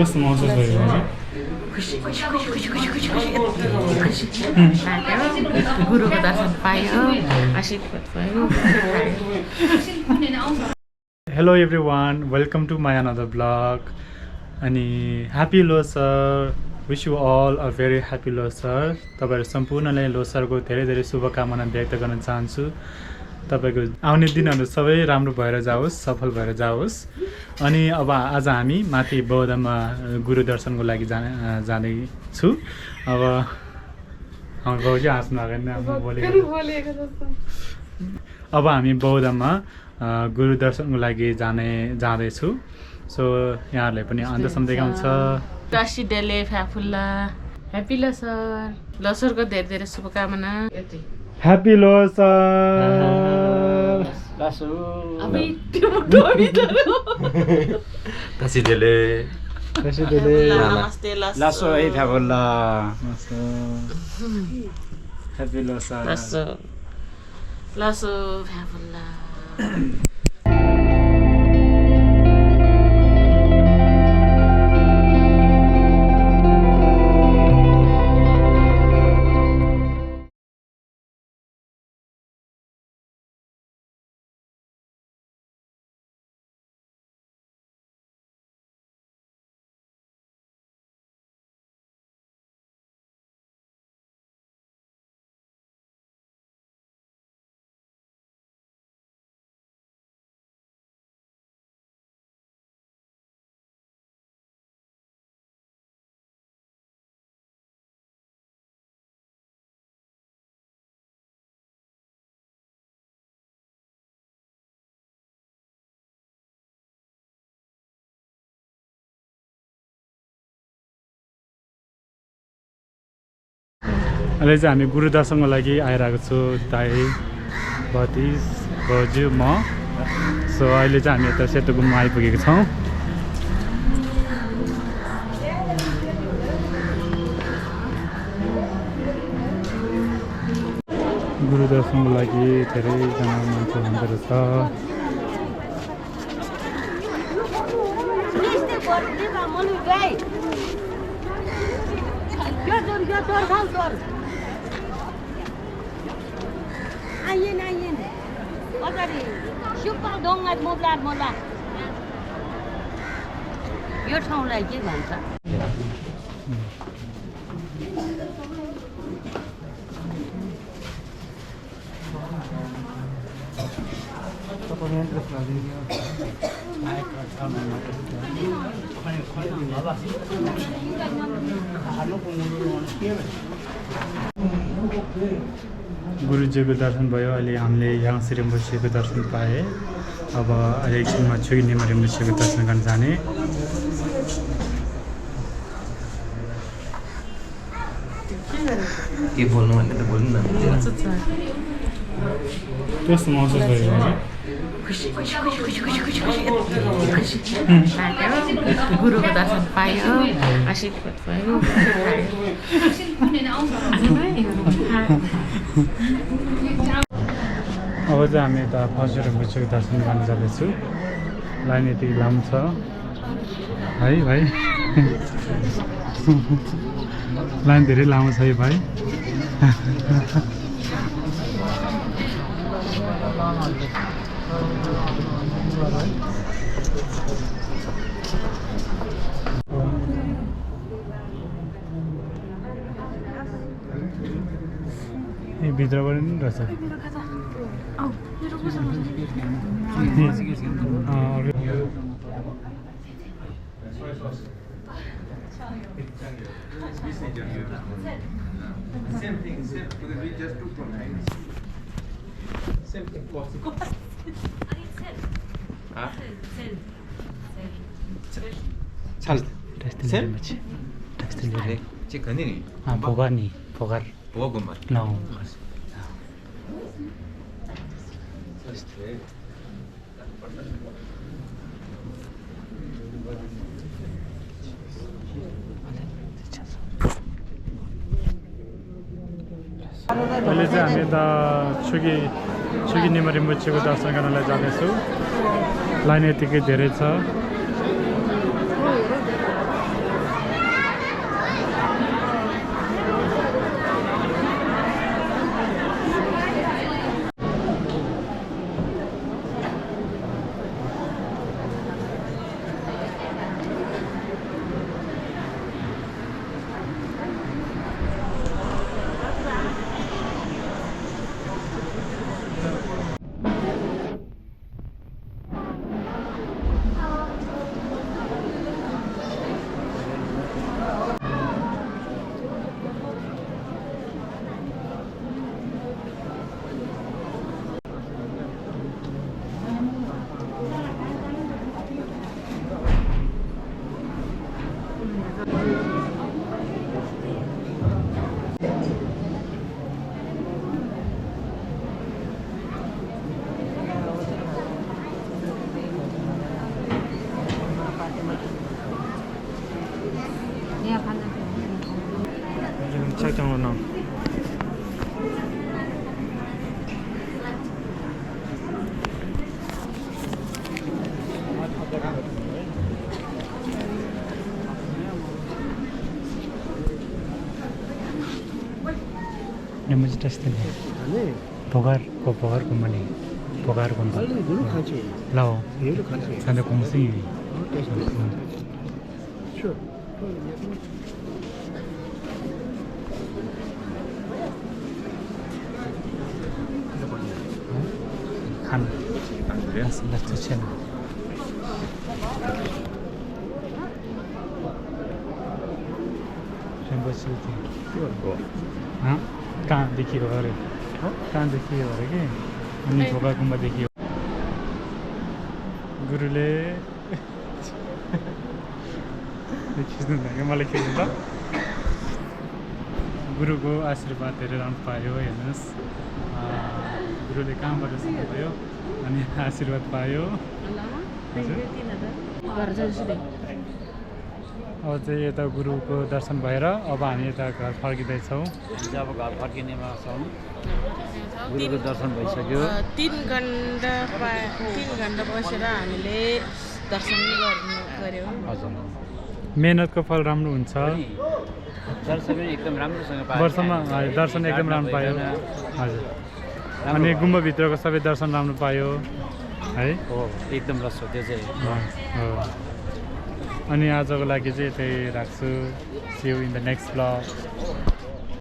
कस्तो महसुस भयो खुसी गुरुको दर्शन पायो आशीर्वाद भयो hello everyone welcome to my another blog अनि happy Losar wish you all a very happy Losar तपाईहरु सम्पूर्णलाई लोसरको धेरै धेरै शुभकामना व्यक्त गर्न चाहन्छु तपाईको आउने दिनहरु सबै राम्रो भएर जाओस् सफल भएर जाओस् अनि अब आज हामी माथि बौद्धमा गुरु दर्शनको लागि जाँदै छु अब हाम्रो बाउजी हाँस्नु आएन बोलेको अब हामी बौद्धमा गुरु दर्शनको लागि जाँदै छु सो यहाँहरुले पनि अन्त्यसम्म देखाउँछ काशी डेले फ्याफुल्ला ह्यापी लोसर लोसरको धेरै धेरै शुभकामना ह्यापी लोसर लासो अबे त्यो काशी डेले नमस्ते लासो है फ्याफुल्ला ह्यापी लोसर लासो फ्याफुल्ला अहिले चाहिँ हामी गुरु दर्शनको लागि आइरहेको छु दाइ बतिस बज्यू म सो अहिले चाहिँ हामी यता सेतो गुम्बा आइपुगेको छौँ गुरु दर्शनको लागि धेरैजना मान्छे हुँदो रहेछ Ayin. Agari. Super dongat mola. Yo ठाउँलाई के भन्छ गुरुजीको दर्शन भयो अहिले हामीले यहाँ रिम्पोछेको दर्शन पाए अब अहिले एकछिनमा छुगिनेमा रिम्पोछेको दर्शन गर्न जाने के बोल्नु भन्ने त बोल्नु न कस्तो महसुस भयो खुसी गुरुको दर्शन पायो आशीर्वाद भयो अब चाहिँ हामी यता फर्स्ट रिम्पोछेको दर्शन गर्न जाँदैछु लाइन यति लामो छ है भाइ लाइन धेरै लामो छ है भाइ भित्रबाट नि रहेछ 포갈 보고만 no अहिले चाहिँ हामी यता छुगिनेमा रिम्पोछेको दर्शन गर्नलाई जाँदैछौँ लाइन यतिकै धेरै छ chắc trong một năm. Yang mesti test ni. Pogar kumani. Pogar kumani. Lau. Sampai kongsi. Sure. Kan. Las tuchen. Rainbow City. हाँ कहाँ देखियो अरे कहाँ देखियो अरे के अनि ढोका गुम्बा देखियो गुरुले खिच्नु लाग्यो मलाई खिच्नु त गुरुको आशीर्वाद धेरै राम्रो पायो हेर्नुहोस् गुरुले कहाँबाट सिकायो अनि आशीर्वाद पायो अब चाहिँ यता गुरुको दर्शन भएर अब हामी यता घर फर्किँदैछौँ जब घर फर्किनेमा छौँ गुरुको दर्शन भइसक्यो 3 घण्टा बसेर हामीले दर्शन गर्यौँ हजुर मेहनतको फल राम्रो हुन्छ दर्शन पनि एकदम राम्रोसँग पायो वर्षमा दर्शन एकदम राम्रो पायो हजुर अनि गुम्बाभित्रको सबै दर्शन राम्रो पायो है हो एकदम रस हो त्यो चाहिँ हो अनि आजको लागि चाहिँ यतै राख्छु see you in the next blog